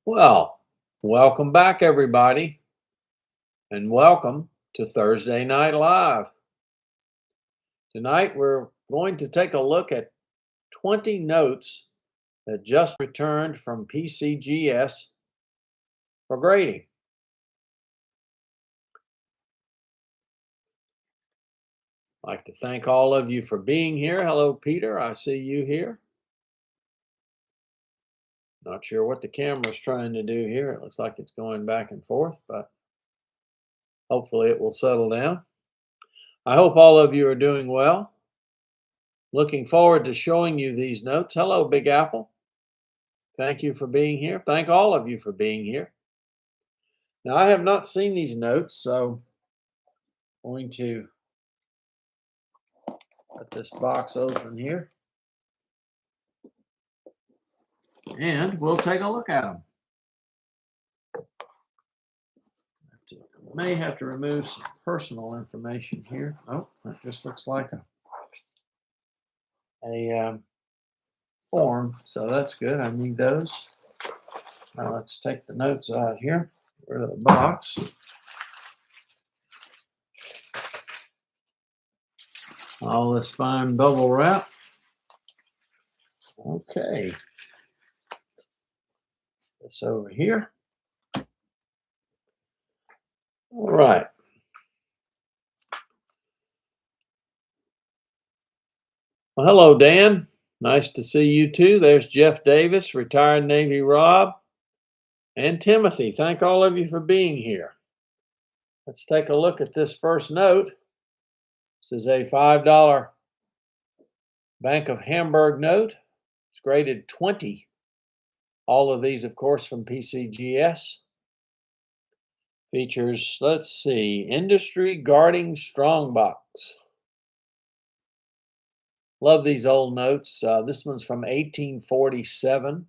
Well, welcome back, everybody, and welcome to Thursday Night Live. Tonight, we're going to take a look at 20 notes that just returned from PCGS for grading. I'd like to thank all of you for being here. Hello, Peter. I see you here. Not sure what the camera's trying to do here. It looks like it's going back and forth, but hopefully it will settle down. I hope all of you are doing well. Looking forward to showing you these notes. Hello, Big Apple. Thank you for being here. Thank all of you for being here. Now, I have not seen these notes, so I'm going to let this box open here. And we'll take a look at them. May have to remove some personal information here. Oh, that just looks like a form, so that's good. I need those. Now let's take the notes out here. Get rid of the box. All this fine bubble wrap. Okay. This over here. All right. Well, hello, Dan. Nice to see you too. There's Jeff Davis, retired Navy Rob, and Timothy. Thank all of you for being here. Let's take a look at this first note. This is a $5 Bank of Hamburg note. It's graded 20. All of these, of course, from PCGS. Features, let's see, Industry Guarding Strongbox. Love these old notes. This one's from 1847.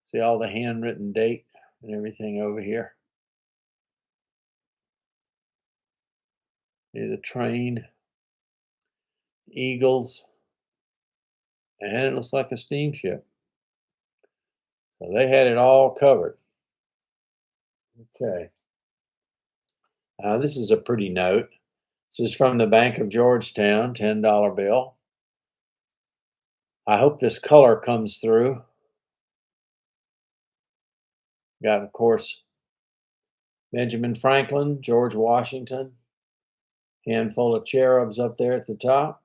See all the handwritten date and everything over here. See the train, eagles, and it looks like a steamship. So they had it all covered. Okay. This is a pretty note. This is from the Bank of Georgetown, $10 bill. I hope this color comes through. Got, of course, Benjamin Franklin, George Washington, handful of cherubs up there at the top,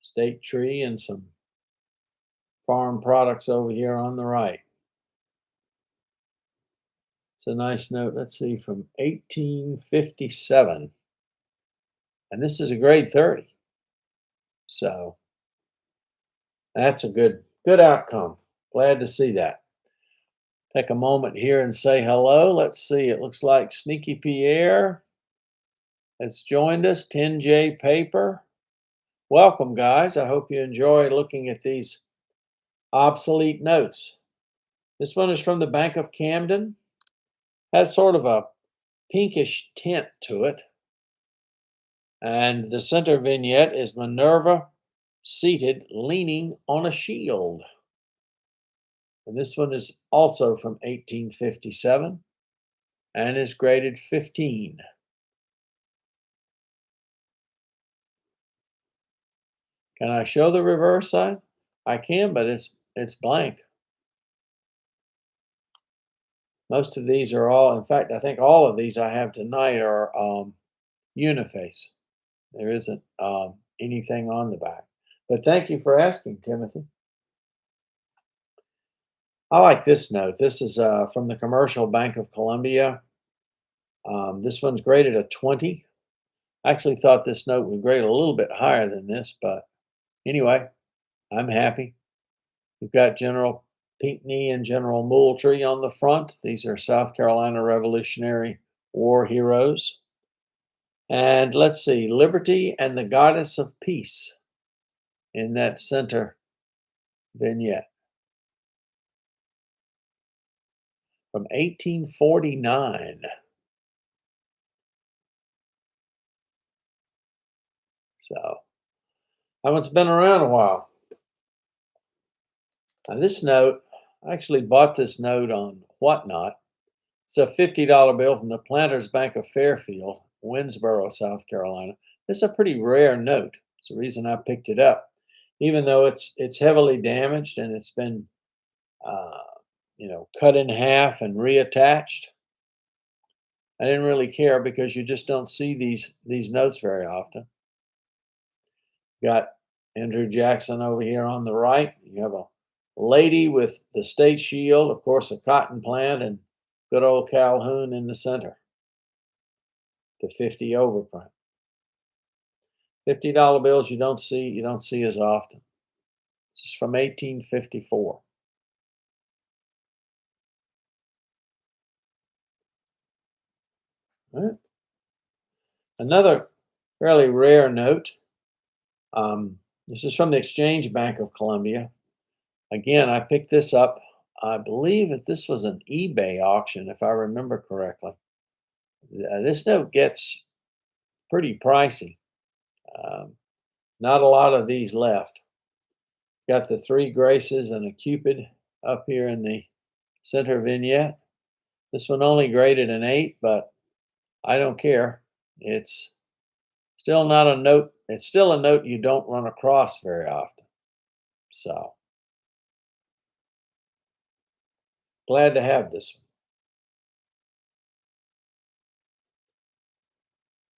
state tree, and some farm products over here on the right. It's a nice note. Let's see, from 1857. And this is a grade 30. So that's a good outcome. Glad to see that. Take a moment here and say hello. Let's see. It looks like Sneaky Pierre has joined us. 10J Paper. Welcome, guys. I hope you enjoy looking at these obsolete notes. This one is from the Bank of Camden. Has sort of a pinkish tint to it. And the center vignette is Minerva seated, leaning on a shield. And this one is also from 1857 and is graded 15. Can I show the reverse side? I can, but it's blank. Most of these are all, in fact, I think all of these I have tonight are uniface. There isn't anything on the back. But thank you for asking, Timothy. I like this note. This is from the Commercial Bank of Columbia. This one's graded a 20. I actually thought this note would grade a little bit higher than this, but anyway, I'm happy. We've got General Pinckney and General Moultrie on the front. These are South Carolina Revolutionary War heroes. And let's see, Liberty and the Goddess of Peace in that center vignette. From 1849. So that one's been around a while. Now this note, I actually bought this note on Whatnot. It's a $50 bill from the Planters Bank of Fairfield, Winsboro, South Carolina. It's a pretty rare note. It's the reason I picked it up, even though it's heavily damaged and it's been uh, cut in half and reattached. I didn't really care because you just don't see these notes very often. Got Andrew Jackson over here on the right. You have a lady with the state shield, of course, a cotton plant, and good old Calhoun in the center. The 50 overprint. $50 bills you don't see as often. This is from 1854. All right. Another fairly rare note. This is from the Exchange Bank of Columbia. Again, I picked this up. I believe that this was an eBay auction, if I remember correctly. This note gets pretty pricey. Um, Not a lot of these left. Got the three graces and a cupid up here in the center vignette. This one only graded an 8, but I don't care. It's still not a note. It's still a note you don't run across very often. So glad to have this one.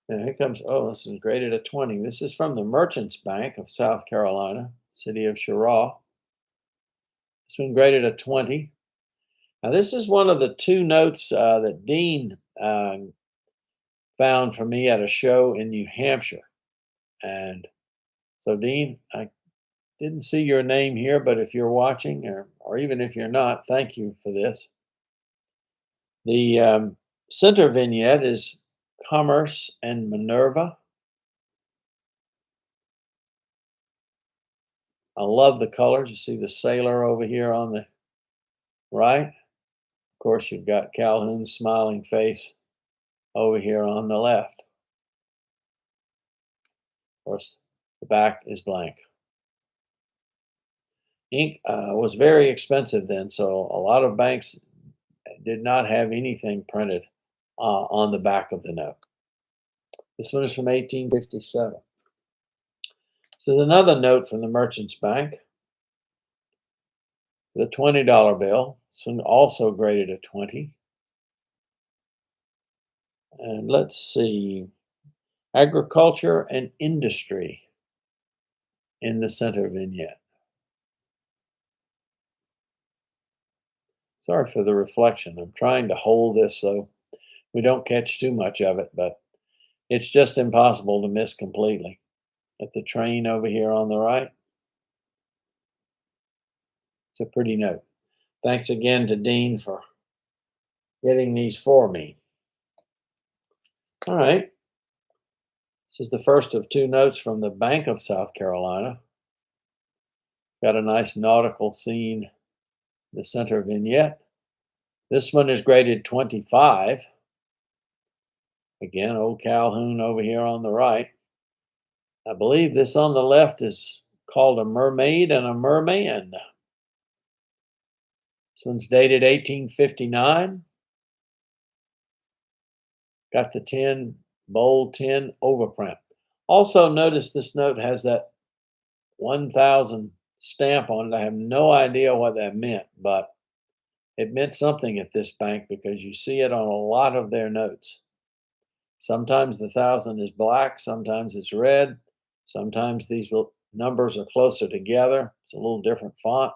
And here comes, oh, this is graded a 20. This is from the Merchants Bank of South Carolina, city of Cheraw. This one graded a 20. Now, this is one of the two notes that Dean found for me at a show in New Hampshire. And so, Dean, I didn't see your name here, but if you're watching, or even if you're not, thank you for this. The center vignette is Commerce and Minerva. I love the colors. You see the sailor over here on the right. Of course, you've got Calhoun's smiling face over here on the left. Of course, the back is blank. Ink was very expensive then, so a lot of banks did not have anything printed on the back of the note. This one is from 1857. This is another note from the Merchants Bank. The $20 bill. This one also graded a 20. And let's see. Agriculture and industry in the center vignette. Sorry for the reflection. I'm trying to hold this so we don't catch too much of it, but it's just impossible to miss completely. At the train over here on the right. It's a pretty note. Thanks again to Dean for getting these for me. All right. This is the first of two notes from the Bank of South Carolina. Got a nice nautical scene in the center vignette. This one is graded 25. Again, old Calhoun over here on the right. I believe this on the left is called a mermaid and a merman. This one's dated 1859. Got the 10, bold 10 overprint. Also notice this note has that 1000 stamp on it. I have no idea what that meant, but it meant something at this bank because you see it on a lot of their notes. Sometimes the 1000 is black, sometimes it's red, sometimes these numbers are closer together. It's a little different font.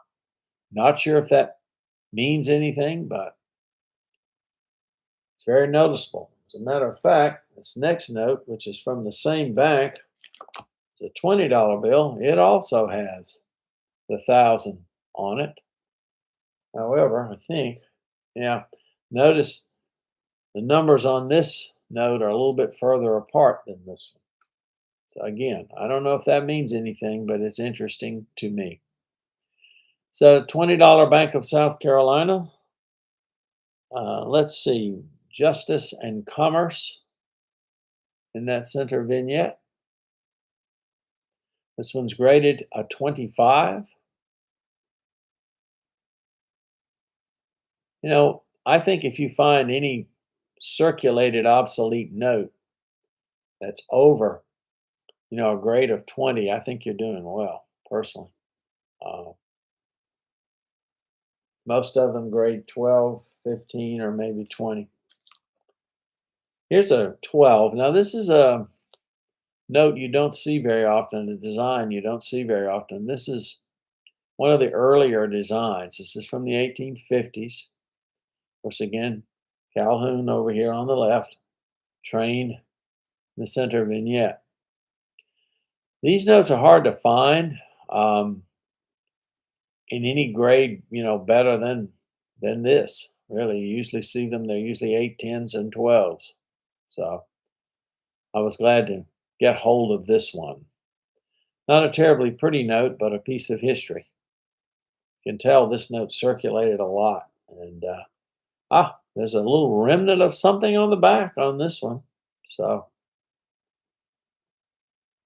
Not sure if that means anything, but it's very noticeable. As a matter of fact, this next note, which is from the same bank, it's a $20 bill. It also has the 1000 on it. However, I think, yeah, notice the numbers on this note are a little bit further apart than this one. So again, I don't know if that means anything, but it's interesting to me. So $20 Bank of South Carolina. Let's see, Justice and Commerce in that center vignette. This one's graded a 25. I think if you find any circulated obsolete note that's over, a grade of 20, I think you're doing well, personally. Uh, most of them grade 12, 15, or maybe 20. Here's a 12. Now, this is a note you don't see very often, a design you don't see very often. This is one of the earlier designs. This is from the 1850s. Of course, again, Calhoun over here on the left, train in the center vignette. These notes are hard to find in any grade, better than this. Really, you usually see them. They're usually 8, 10s, and 12s. So I was glad to get hold of this one. Not a terribly pretty note, but a piece of history. You can tell this note circulated a lot. And there's a little remnant of something on the back on this one. So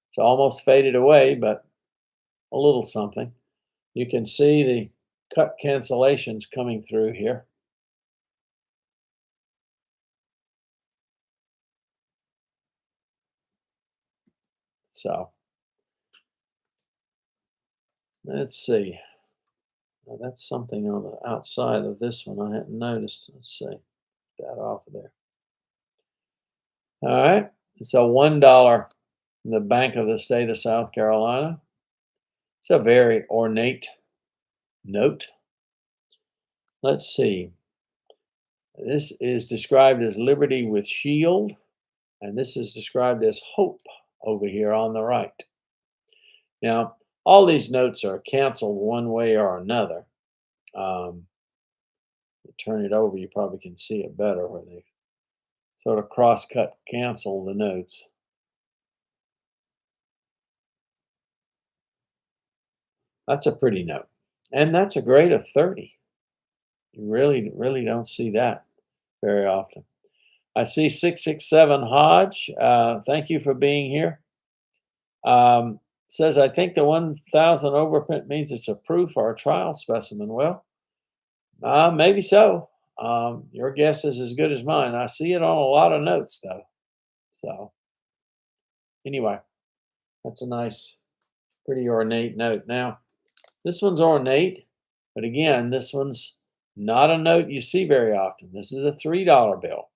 it's almost faded away, but a little something. You can see the cut cancellations coming through here. So let's see. Now that's something on the outside of this one I hadn't noticed. Let's see. Get that off of there. All right. So $1 in the Bank of the State of South Carolina. It's a very ornate note. Let's see. This is described as liberty with shield, and this is described as hope over here on the right. Now, all these notes are canceled one way or another. Turn it over, you probably can see it better where they sort of cross-cut cancel the notes. That's a pretty note. And that's a grade of 30. You really, really don't see that very often. I see 667 Hodge. Thank you for being here. Says, I think the 1000 overprint means it's a proof or a trial specimen. Well, maybe so. Your guess is as good as mine. I see it on a lot of notes, though. So, anyway, that's a nice, pretty ornate note. Now, this one's ornate, but again, this one's not a note you see very often. This is a $3 bill.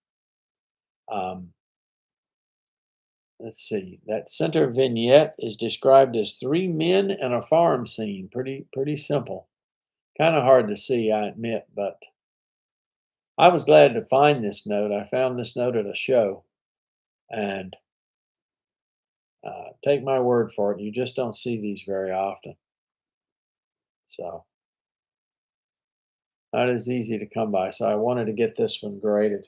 Let's see. That center vignette is described as 3 men and a farm scene. Pretty simple. Kind of hard to see, I admit, but I was glad to find this note. I found this note at a show, and take my word for it, you just don't see these very often. So not as easy to come by. So I wanted to get this one graded.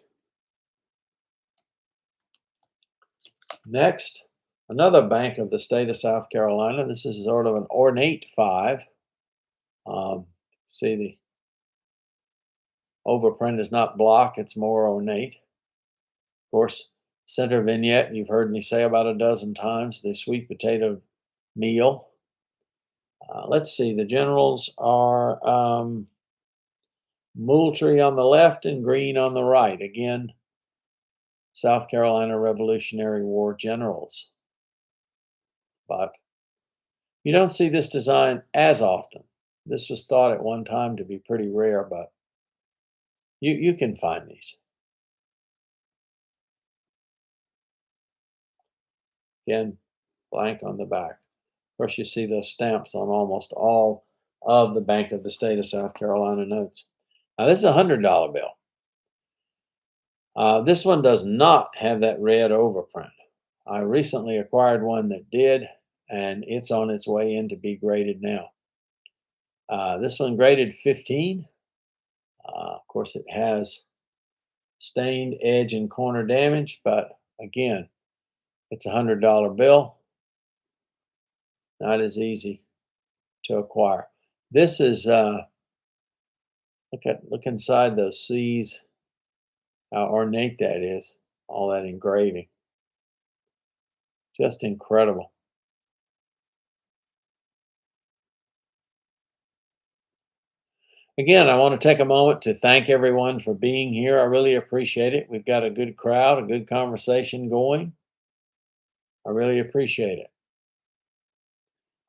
Next, another bank of the state of South Carolina. This is sort of an ornate 5. See, the overprint is not block, it's more ornate. Of course, center vignette, you've heard me say about a dozen times, the sweet potato meal. Let's see, the generals are Moultrie on the left and Green on the right. Again, South Carolina Revolutionary War generals. But you don't see this design as often. This was thought at one time to be pretty rare, but you can find these. Again, blank on the back. Of course, you see those stamps on almost all of the Bank of the State of South Carolina notes. Now, this is a $100 bill. This one does not have that red overprint. I recently acquired one that did, and it's on its way in to be graded now. This one graded 15. Of course, it has stained edge and corner damage, but again, it's a $100 bill. Not as easy to acquire. This is look inside those C's. How ornate that is. All that engraving. Just incredible. Again, I want to take a moment to thank everyone for being here. I really appreciate it. We've got a good crowd, a good conversation going. I really appreciate it.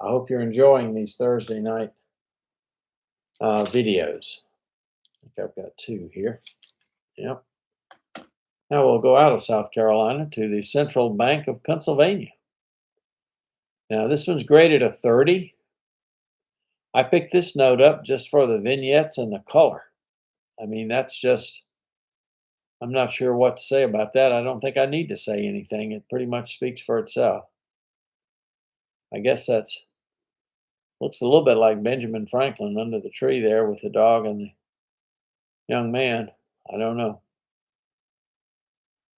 I hope you're enjoying these Thursday night videos. I think I've got two here. Yep. Now we'll go out of South Carolina to the Central Bank of Pennsylvania. Now this one's graded a 30. I picked this note up just for the vignettes and the color. I mean, that's just, I'm not sure what to say about that. I don't think I need to say anything. It pretty much speaks for itself. I guess that's, looks a little bit like Benjamin Franklin under the tree there with the dog and the young man. I don't know.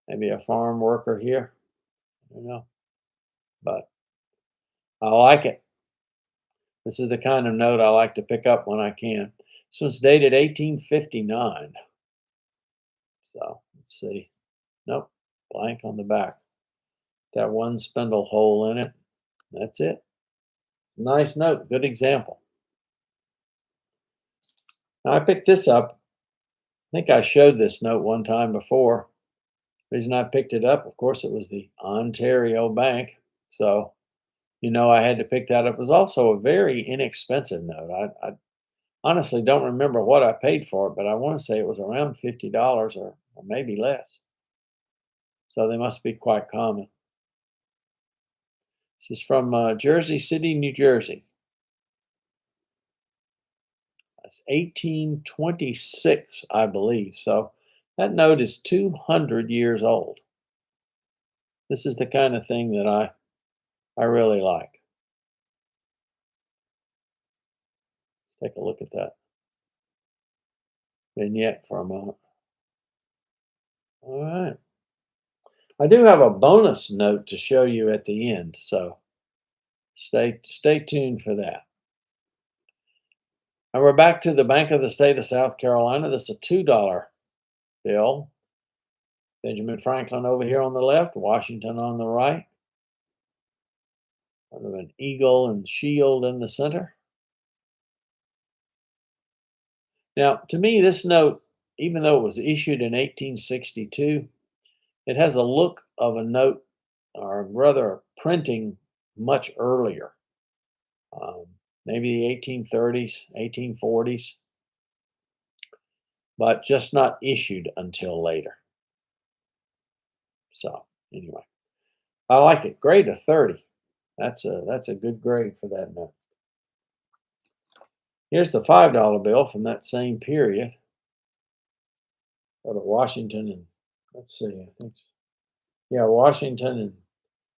Maybe a farm worker here. I don't know. But I like it. This is the kind of note I like to pick up when I can. This one's dated 1859. So let's see. Nope, blank on the back. That one spindle hole in it. That's it. Nice note, good example. Now I picked this up. I think I showed this note one time before. The reason I picked it up, of course, it was the Ontario Bank. So, I had to pick that up. It was also a very inexpensive note. I honestly don't remember what I paid for it, but I want to say it was around $50 or maybe less. So they must be quite common. This is from Jersey City, New Jersey. That's 1826, I believe. So that note is 200 years old. This is the kind of thing that I really like. Let's take a look at that vignette for a moment. All right. I do have a bonus note to show you at the end, so stay tuned for that. And we're back to the Bank of the State of South Carolina. This is a $2 bill. Benjamin Franklin over here on the left, Washington on the right. Sort of an eagle and shield in the center. Now, to me, this note, even though it was issued in 1862, it has a look of a note, or rather printing much earlier. Maybe the 1830s, 1840s, but just not issued until later. So anyway, I like it. Grade of 30. That's a good grade for that note. Here's the $5 bill from that same period. Go to Washington and let's see, I think, yeah, Washington and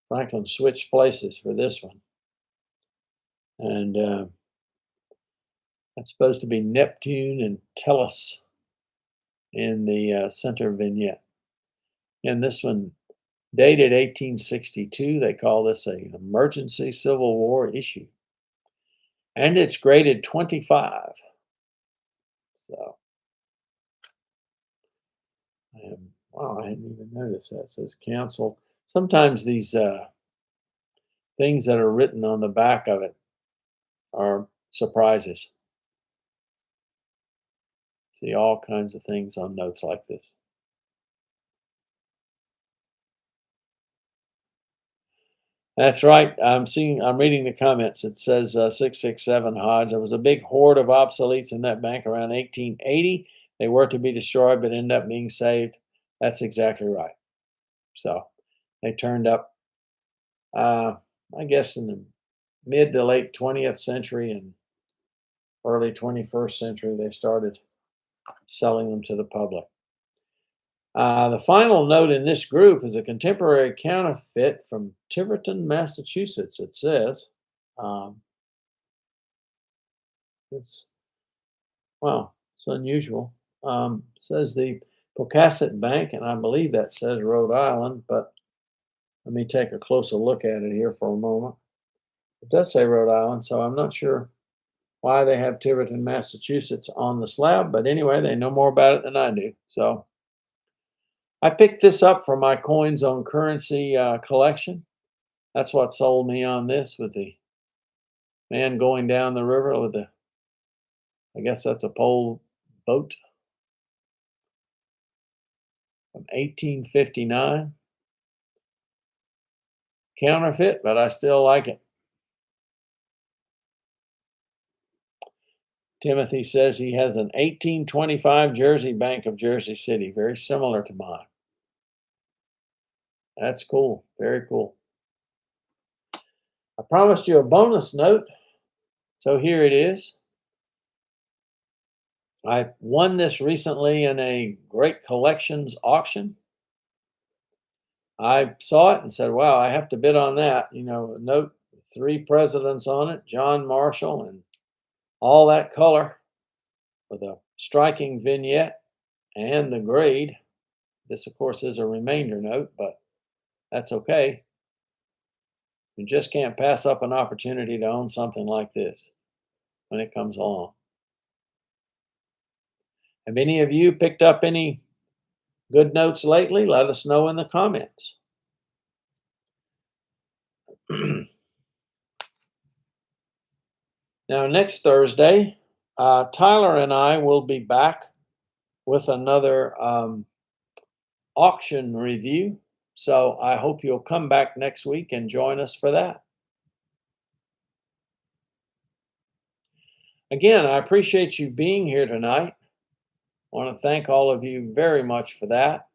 Franklin switched places for this one. And that's supposed to be Neptune and Tellus in the center vignette. And this one, dated 1862, they call this an emergency Civil War issue. And it's graded 25. So, wow, I hadn't even noticed that. It says cancel. Sometimes these things that are written on the back of it are surprises. See all kinds of things on notes like this. That's right. I'm reading the comments. It says 667 Hodge. There was a big horde of obsoletes in that bank around 1880. They were to be destroyed, but ended up being saved. That's exactly right. So they turned up, I guess, in the mid to late 20th century and early 21st century, they started selling them to the public. The final note in this group is a contemporary counterfeit from Tiverton, Massachusetts, it says. Wow, it's unusual. Says the Pocasset Bank, and I believe that says Rhode Island, but let me take a closer look at it here for a moment. It does say Rhode Island, so I'm not sure why they have Tiverton, Massachusetts on the slab, but anyway, they know more about it than I do. So I picked this up for my coins on currency collection. That's what sold me on this, with the man going down the river with the I guess that's a pole boat from 1859. Counterfeit, but I still like it. Timothy says he has an 1825 Jersey Bank of Jersey City, very similar to mine. That's cool. Very cool. I promised you a bonus note, so here it is. I won this recently in a Great Collections auction. I saw it and said, wow, I have to bid on that. You know, note 3 presidents on it, John Marshall, and all that color with a striking vignette and the grade. This, of course, is a remainder note, but that's okay. You just can't pass up an opportunity to own something like this when it comes along. Have any of you picked up any good notes lately? Let us know in the comments. Now, next Thursday, Tyler and I will be back with another auction review. So I hope you'll come back next week and join us for that. Again, I appreciate you being here tonight. I want to thank all of you very much for that.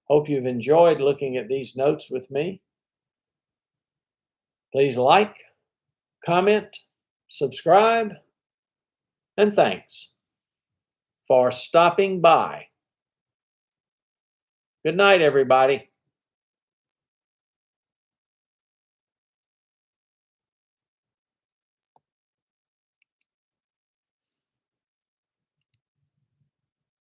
Hope you've enjoyed looking at these notes with me. Please like, comment, subscribe, and thanks for stopping by. Good night, everybody.